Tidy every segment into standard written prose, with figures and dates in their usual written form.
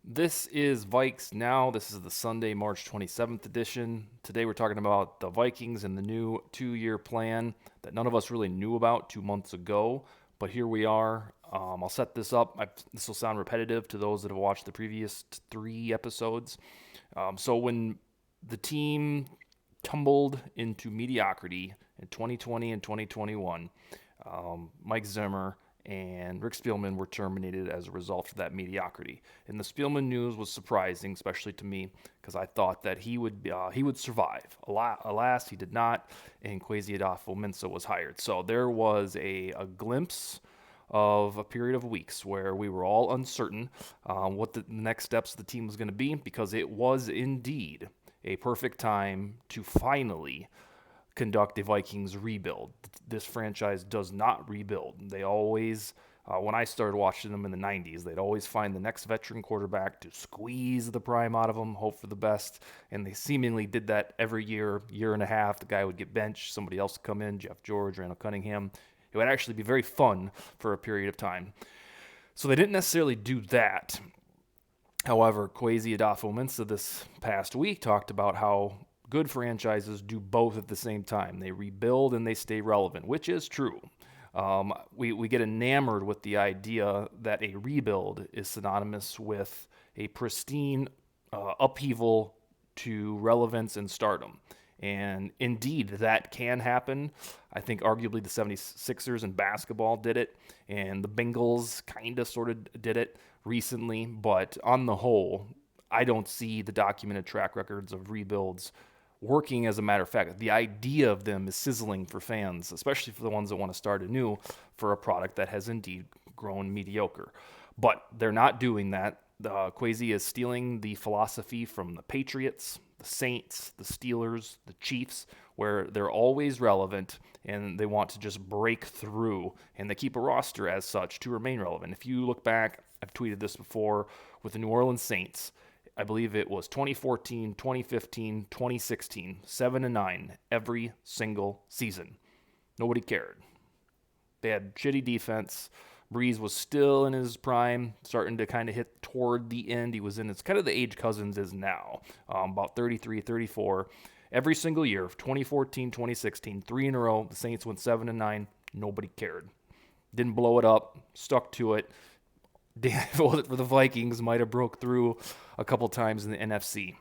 This is Vikes Now. This is the Sunday, March 27th edition. Today we're talking about the Vikings and the new 2-year plan that none of us really knew about 2 months ago. But here we are. I'll set this up. This will sound repetitive to those that have watched the previous 3 episodes. So when the team tumbled into mediocrity in 2020 and 2021, Mike Zimmer and Rick Spielman were terminated as a result of that mediocrity. And the Spielman news was surprising, especially to me, because I thought that he would survive. Alas, he did not, and Kwesi Adolfo-Mensah was hired. So there was a glimpse of a period of weeks where we were all uncertain what the next steps of the team was going to be, because it was indeed a perfect time to finally conduct a Vikings rebuild. This franchise does not rebuild. They always, when I started watching them in the 90s, they'd always find the next veteran quarterback to squeeze the prime out of them, hope for the best, and they seemingly did that every year and a half. The guy would get benched, somebody else would come in, Jeff George, Randall Cunningham. It would actually be very fun for a period of time. So they didn't necessarily do that. However, Kwesi Adolfo-Mensah this past week talked about how good franchises do both at the same time. They rebuild and they stay relevant, which is true. We get enamored with the idea that a rebuild is synonymous with a pristine upheaval to relevance and stardom. And indeed, that can happen. I think arguably the 76ers in basketball did it, and the Bengals kind of sort of did it recently. But on the whole, I don't see the documented track records of rebuilds working. As a matter of fact, the idea of them is sizzling for fans, especially for the ones that want to start anew for a product that has indeed grown mediocre. But they're not doing that. Kwesi is stealing the philosophy from the Patriots, the Saints, the Steelers, the Chiefs, where they're always relevant and they want to just break through, and they keep a roster as such to remain relevant. If you look back, I've tweeted this before, with the New Orleans Saints, I believe it was 2014, 2015, 2016, 7-9 every single season. Nobody cared. They had shitty defense. Breeze was still in his prime, starting to kind of hit toward the end. He was in his kind of the age Cousins is now, about 33, 34. Every single year, 2014, 2016, 3 in a row, the Saints went 7-9. Nobody cared. Didn't blow it up, stuck to it. If it wasn't for the Vikings, might have broke through a couple times in the NFC.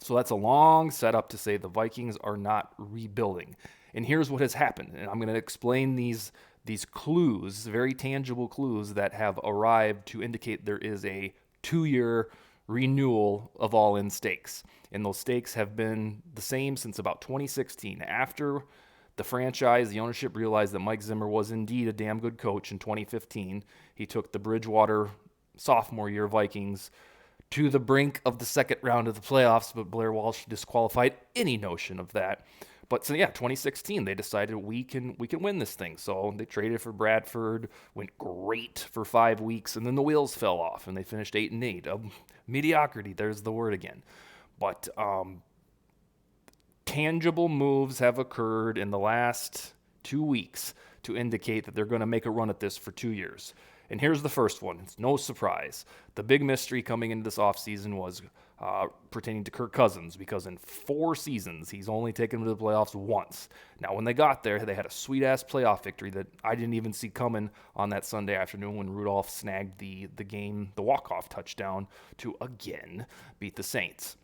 So that's a long setup to say the Vikings are not rebuilding. And here's what has happened. And I'm going to explain these clues, very tangible clues that have arrived to indicate there is a 2-year renewal of all-in stakes. And those stakes have been the same since about 2016. After the franchise, the ownership realized that Mike Zimmer was indeed a damn good coach in 2015. He took the Bridgewater sophomore year Vikings to the brink of the second round of the playoffs, but Blair Walsh disqualified any notion of that. But so 2016, they decided we can win this thing. So they traded for Bradford, went great for 5 weeks, and then the wheels fell off, and they finished 8-8. Mediocrity, there's the word again. But tangible moves have occurred in the last 2 weeks to indicate that they're going to make a run at this for 2 years. And here's the first one. It's no surprise. The big mystery coming into this offseason was pertaining to Kirk Cousins, because in 4 seasons, he's only taken them to the playoffs once. Now, when they got there, they had a sweet-ass playoff victory that I didn't even see coming on that Sunday afternoon when Rudolph snagged the walk-off touchdown to, again, beat the Saints.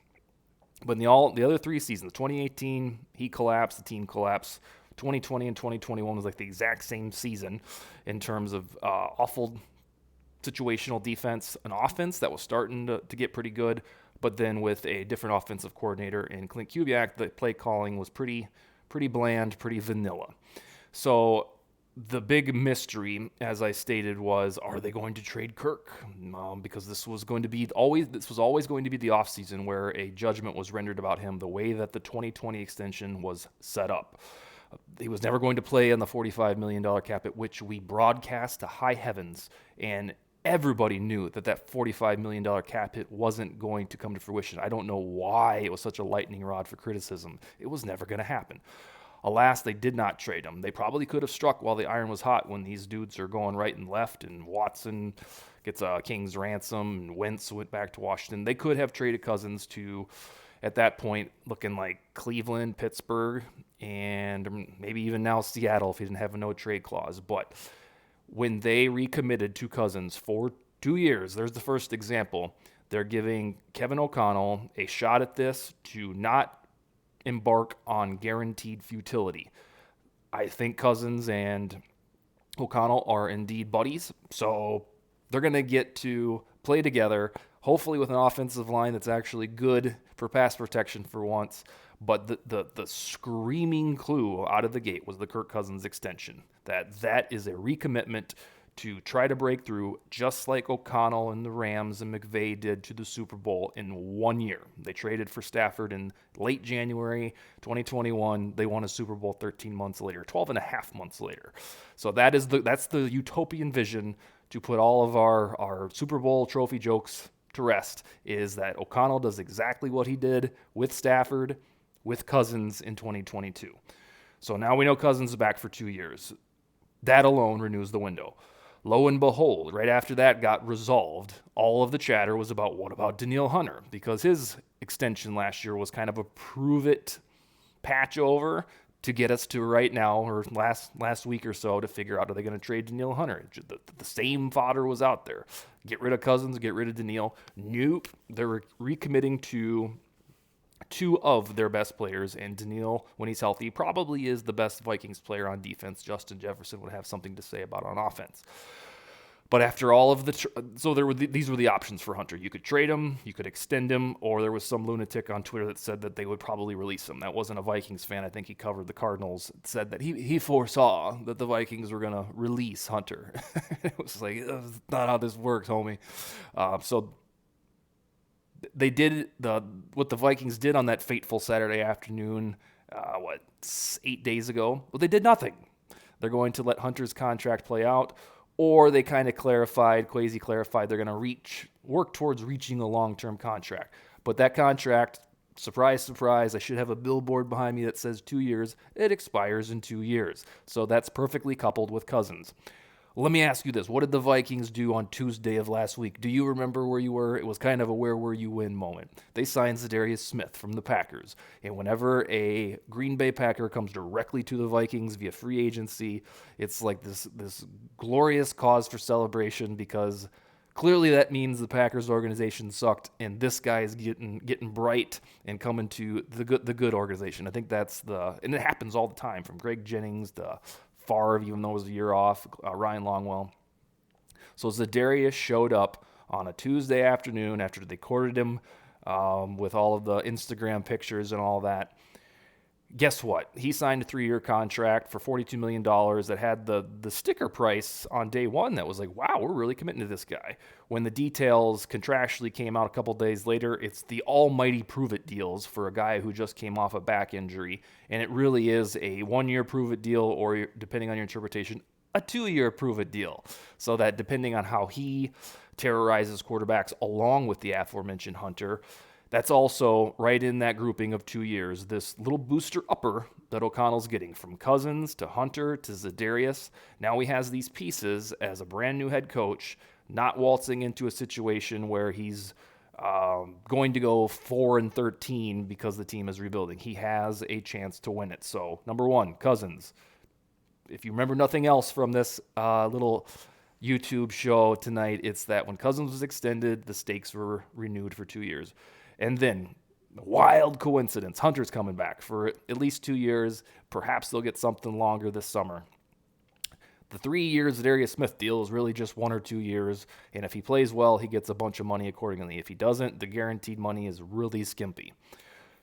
But in the other 3 seasons, 2018, he collapsed, the team collapsed. 2020 and 2021 was like the exact same season in terms of awful situational defense, an offense that was starting to get pretty good, but then with a different offensive coordinator in Clint Kubiak, the play calling was pretty bland, pretty vanilla. So the big mystery, as I stated, was, are they going to trade Kirk? Because this was always going to be the offseason where a judgment was rendered about him the way that the 2020 extension was set up. He was never going to play on the $45 million cap, at which we broadcast to high heavens, and everybody knew that $45 million cap hit wasn't going to come to fruition. I don't know why it was such a lightning rod for criticism. It was never going to happen. Alas, they did not trade him. They probably could have struck while the iron was hot when these dudes are going right and left, and Watson gets a king's ransom, and Wentz went back to Washington. They could have traded Cousins to, at that point, looking like Cleveland, Pittsburgh, and maybe even now Seattle if he didn't have a no-trade clause. But when they recommitted to Cousins for 2 years, there's the first example. They're giving Kevin O'Connell a shot at this to not embark on guaranteed futility. I think Cousins and O'Connell are indeed buddies, so they're going to get to play together, hopefully with an offensive line that's actually good for pass protection for once. But the screaming clue out of the gate was the Kirk Cousins extension. That is a recommitment to try to break through, just like O'Connell and the Rams and McVay did to the Super Bowl in 1 year. They traded for Stafford in late January 2021. They won a Super Bowl 13 months later, 12 and a half months later. So that's the utopian vision to put all of our Super Bowl trophy jokes to rest, is that O'Connell does exactly what he did with Stafford, with Cousins in 2022. So now we know Cousins is back for 2 years. That alone renews the window. Lo and behold, right after that got resolved, all of the chatter was about, what about Danielle Hunter? Because his extension last year was kind of a prove-it patch over to get us to right now, or last week or so, to figure out, are they going to trade Danielle Hunter? The same fodder was out there. Get rid of Cousins, get rid of Danielle. Nope. They're recommitting to two of their best players, and Danielle, when he's healthy, probably is the best Vikings player on defense. Justin Jefferson would have something to say about on offense. But after all of these were the options for Hunter. You could trade him, you could extend him, or there was some lunatic on Twitter that said that they would probably release him. That wasn't a Vikings fan. I think he covered the Cardinals. Said that he foresaw that the Vikings were going to release Hunter. It was like, that's not how this works, homie. So they did what the Vikings did on that fateful Saturday afternoon, 8 days ago? Well, they did nothing. They're going to let Hunter's contract play out, or they kind of quasi clarified, they're going to work towards reaching a long-term contract. But that contract, surprise, surprise, I should have a billboard behind me that says 2 years. It expires in 2 years. So that's perfectly coupled with Cousins. Let me ask you this. What did the Vikings do on Tuesday of last week? Do you remember where you were? It was kind of a where were you when moment. They signed Zadarius Smith from the Packers. And whenever a Green Bay Packer comes directly to the Vikings via free agency, it's like this glorious cause for celebration, because clearly that means the Packers organization sucked, and this guy is getting bright and coming to the good organization. I think and it happens all the time, from Greg Jennings to Favre, even though it was a year off, Ryan Longwell. So Zadarius showed up on a Tuesday afternoon after they courted him with all of the Instagram pictures and all that. Guess what? He signed a 3-year contract for $42 million that had the sticker price on day one that was like, wow, we're really committing to this guy. When the details contractually came out a couple days later, it's the almighty prove-it deals for a guy who just came off a back injury. And it really is a 1-year prove-it deal, or, depending on your interpretation, a 2-year prove-it deal. So that depending on how he terrorizes quarterbacks along with the aforementioned Hunter, that's also right in that grouping of 2 years. This little booster upper that O'Connell's getting, from Cousins to Hunter to Zadarius. Now he has these pieces as a brand new head coach, not waltzing into a situation where he's going to go 4-13 because the team is rebuilding. He has a chance to win it. So, number one, Cousins. If you remember nothing else from this little YouTube show tonight, it's that when Cousins was extended, the stakes were renewed for 2 years. And then, wild coincidence, Hunter's coming back for at least 2 years. Perhaps they'll get something longer this summer. The 3 years Zadarius Smith deal is really just 1 or 2 years, and if he plays well, he gets a bunch of money accordingly. If he doesn't, the guaranteed money is really skimpy.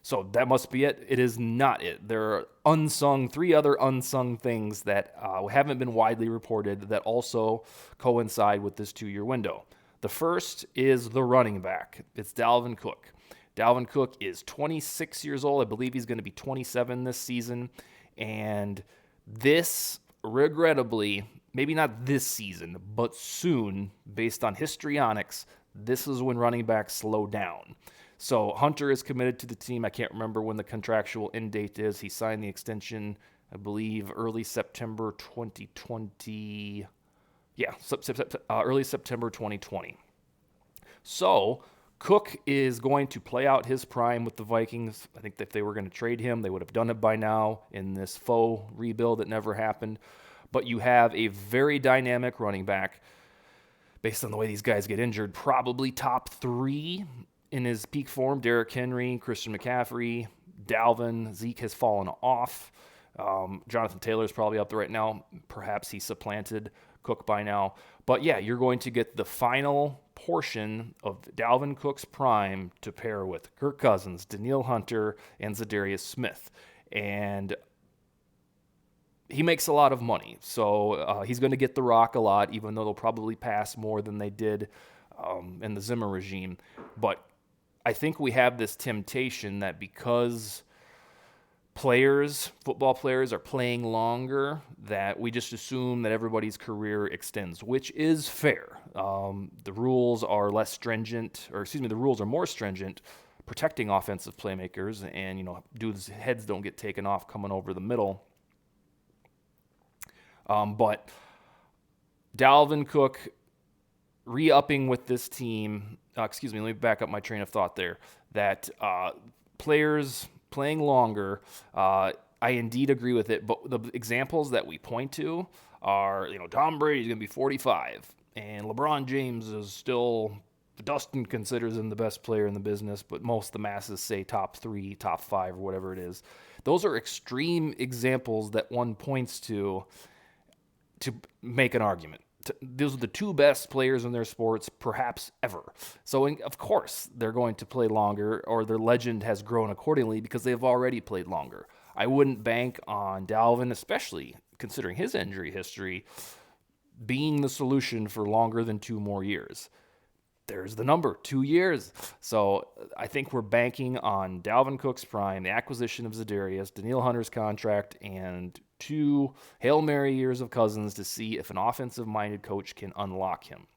So that must be it. It is not it. There are 3 other unsung things that haven't been widely reported that also coincide with this 2-year window. The first is the running back. It's Dalvin Cook. Dalvin Cook is 26 years old. I believe he's going to be 27 this season. And this, regrettably, maybe not this season, but soon, based on histrionics, this is when running backs slow down. So Hunter is committed to the team. I can't remember when the contractual end date is. He signed the extension, I believe, early September 2020. Yeah, early September 2020. So Cook is going to play out his prime with the Vikings. I think that if they were going to trade him, they would have done it by now in this faux rebuild that never happened. But you have a very dynamic running back based on the way these guys get injured, probably top 3 in his peak form. Derrick Henry, Christian McCaffrey, Dalvin, Zeke has fallen off. Jonathan Taylor is probably up there right now. Perhaps he supplanted Cook by now. But yeah, you're going to get the final portion of Dalvin Cook's prime to pair with Kirk Cousins, Danielle Hunter, and Zadarius Smith. And he makes a lot of money, so he's going to get the rock a lot, even though they'll probably pass more than they did in the Zimmer regime. But I think we have this temptation that because football players are playing longer, that we just assume that everybody's career extends, which is fair. The rules are the rules are more stringent, protecting offensive playmakers, and dudes' heads don't get taken off coming over the middle. But Dalvin Cook re-upping with this team, let me back up my train of thought there, that players playing longer, I indeed agree with it, but the examples that we point to are, Tom Brady's going to be 45, and LeBron James is still, Dustin considers him the best player in the business, but most of the masses say top 3, top 5, or whatever it is. Those are extreme examples that one points to make an argument. Those are the 2 best players in their sports, perhaps ever. So, of course, they're going to play longer, or their legend has grown accordingly because they've already played longer. I wouldn't bank on Dalvin, especially considering his injury history, being the solution for longer than 2 more years. There's the number, 2 years. So I think we're banking on Dalvin Cook's prime, the acquisition of Zadarius, Danielle Hunter's contract, and 2 Hail Mary years of Cousins to see if an offensive-minded coach can unlock him.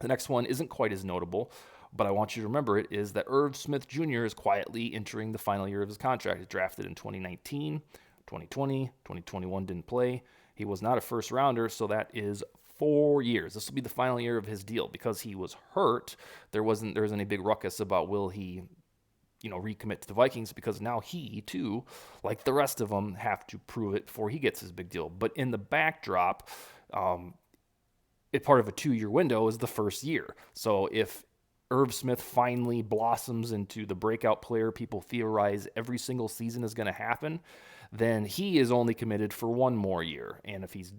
The next one isn't quite as notable, but I want you to remember it, is that Irv Smith Jr. is quietly entering the final year of his contract. He's drafted in 2019, 2020, 2021 didn't play. He was not a first-rounder, so that is 4 years. This will be the final year of his deal. Because he was hurt, there wasn't any big ruckus about will he recommit to the Vikings, because now he, too, like the rest of them, have to prove it before he gets his big deal. But in the backdrop, part of a 2-year window is the first year. So if Irv Smith finally blossoms into the breakout player people theorize every single season is going to happen, then he is only committed for 1 more year. And if he's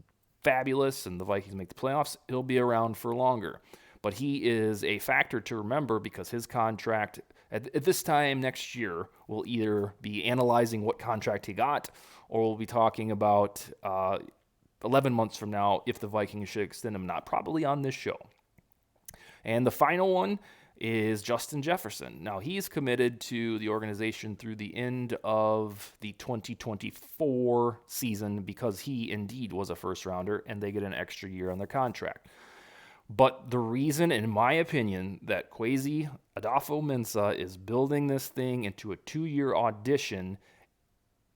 fabulous and the Vikings make the playoffs, he'll be around for longer. But he is a factor to remember, because his contract at this time next year, we'll either be analyzing what contract he got, or we'll be talking about 11 months from now if the Vikings should extend him, not probably on this show. And the final one is Justin Jefferson. Now, he's committed to the organization through the end of the 2024 season, because he indeed was a first-rounder, and they get an extra year on their contract. But the reason, in my opinion, that Kwesi Adofo-Mensah is building this thing into a 2-year audition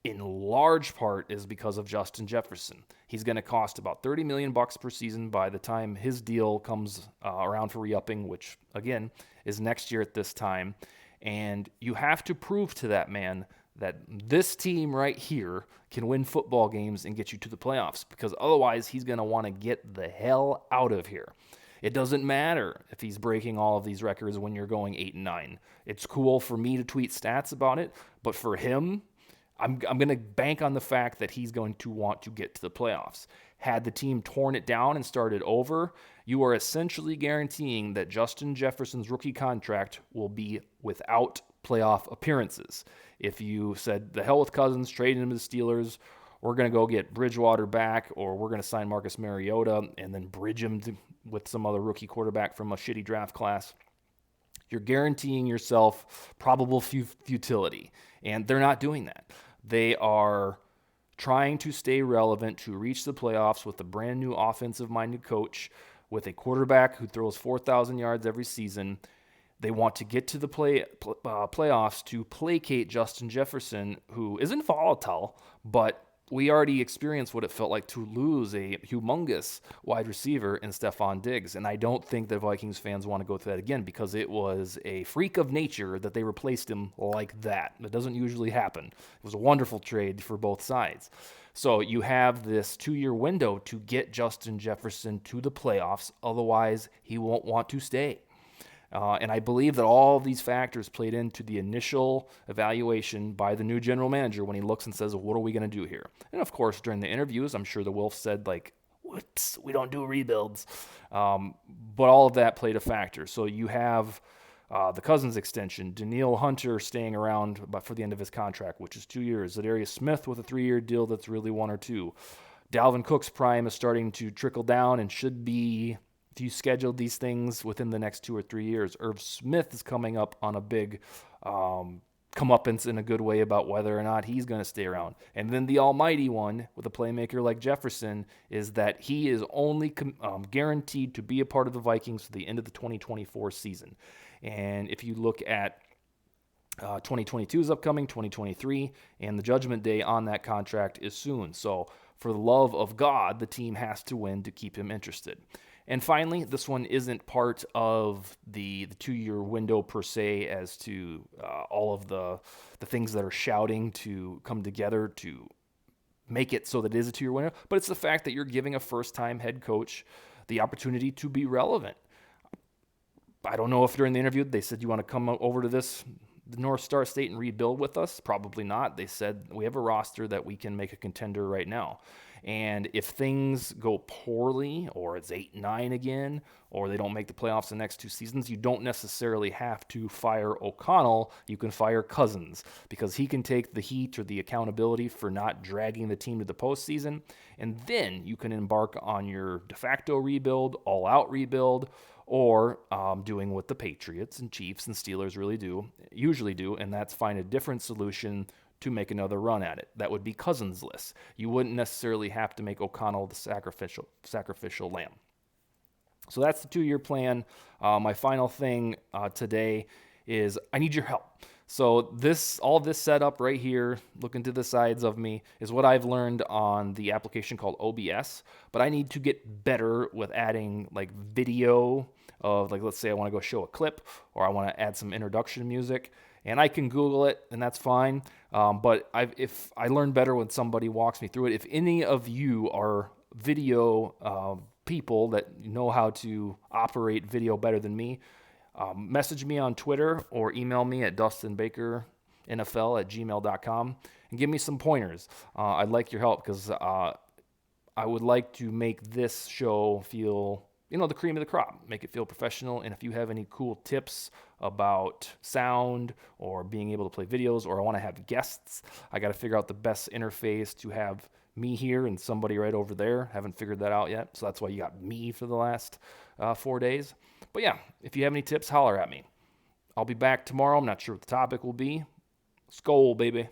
in large part is because of Justin Jefferson. He's going to cost about $30 million per season by the time his deal comes around for re-upping, which, again, is next year at this time. And you have to prove to that man that this team right here can win football games and get you to the playoffs, because otherwise he's going to want to get the hell out of here. It doesn't matter if he's breaking all of these records when you're going 8-9. It's cool for me to tweet stats about it, but for him, I'm going to bank on the fact that he's going to want to get to the playoffs. Had the team torn it down and started over, you are essentially guaranteeing that Justin Jefferson's rookie contract will be without playoff appearances. If you said, the hell with Cousins, trading him to the Steelers, we're going to go get Bridgewater back, or we're going to sign Marcus Mariota and then bridge him with some other rookie quarterback from a shitty draft class, you're guaranteeing yourself probable futility. And they're not doing that. They are trying to stay relevant to reach the playoffs with a brand new offensive-minded coach, with a quarterback who throws 4,000 yards every season. They want to get to the playoffs to placate Justin Jefferson, who isn't volatile, but we already experienced what it felt like to lose a humongous wide receiver in Stephon Diggs. And I don't think that Vikings fans want to go through that again because it was a freak of nature that they replaced him like that. That doesn't usually happen. It was a wonderful trade for both sides. So you have this 2-year window to get Justin Jefferson to the playoffs. Otherwise, he won't want to stay. And I believe that all of these factors played into the initial evaluation by the new general manager when he looks and says, what are we going to do here? And of course, during the interviews, I'm sure the Wolves said, like, whoops, we don't do rebuilds. But all of that played a factor. So you have the Cousins extension, Danielle Hunter staying around for the end of his contract, which is 2 years. Zadarius Smith with a 3-year deal that's really 1 or 2. Dalvin Cook's prime is starting to trickle down and should be, if you schedule these things within the next 2 or 3 years. Irv Smith is coming up on a big comeuppance in a good way about whether or not he's going to stay around. And then the almighty one with a playmaker like Jefferson is that he is only guaranteed to be a part of the Vikings for the end of the 2024 season. And if you look at 2022 is upcoming, 2023, and the judgment day on that contract is soon. So for the love of God, the team has to win to keep him interested. And finally, this one isn't part of the 2-year window per se as to all of the things that are shouting to come together to make it so that it is a 2-year window, but it's the fact that you're giving a first-time head coach the opportunity to be relevant. I don't know if during the interview they said, you want to come over to the North Star State and rebuild with us? Probably not. They said, we have a roster that we can make a contender right now. And if things go poorly, or it's 8-9 again, or they don't make the playoffs the next 2 seasons, you don't necessarily have to fire O'Connell. You can fire Cousins because he can take the heat or the accountability for not dragging the team to the postseason. And then you can embark on your de facto rebuild, all-out rebuild, or doing what the Patriots and Chiefs and Steelers usually do, and that's find a different solution to make another run at it. That would be Cousins-less. You wouldn't necessarily have to make O'Connell the sacrificial lamb. So that's the 2-year plan. My final thing today is I need your help. So all this setup right here, looking to the sides of me, is what I've learned on the application called OBS. But I need to get better with adding like video of, like, let's say I want to go show a clip or I want to add some introduction music. And I can Google it, and that's fine. But if I learn better when somebody walks me through it. If any of you are video people that know how to operate video better than me, message me on Twitter or email me at dustinbakernfl@gmail.com and give me some pointers. I'd like your help because I would like to make this show feel, the cream of the crop, make it feel professional. And if you have any cool tips about sound or being able to play videos, or I want to have guests, I got to figure out the best interface to have me here and somebody right over there. Haven't figured that out yet. So that's why you got me for the last 4 days. But yeah, if you have any tips, holler at me. I'll be back tomorrow. I'm not sure what the topic will be. Skol, baby.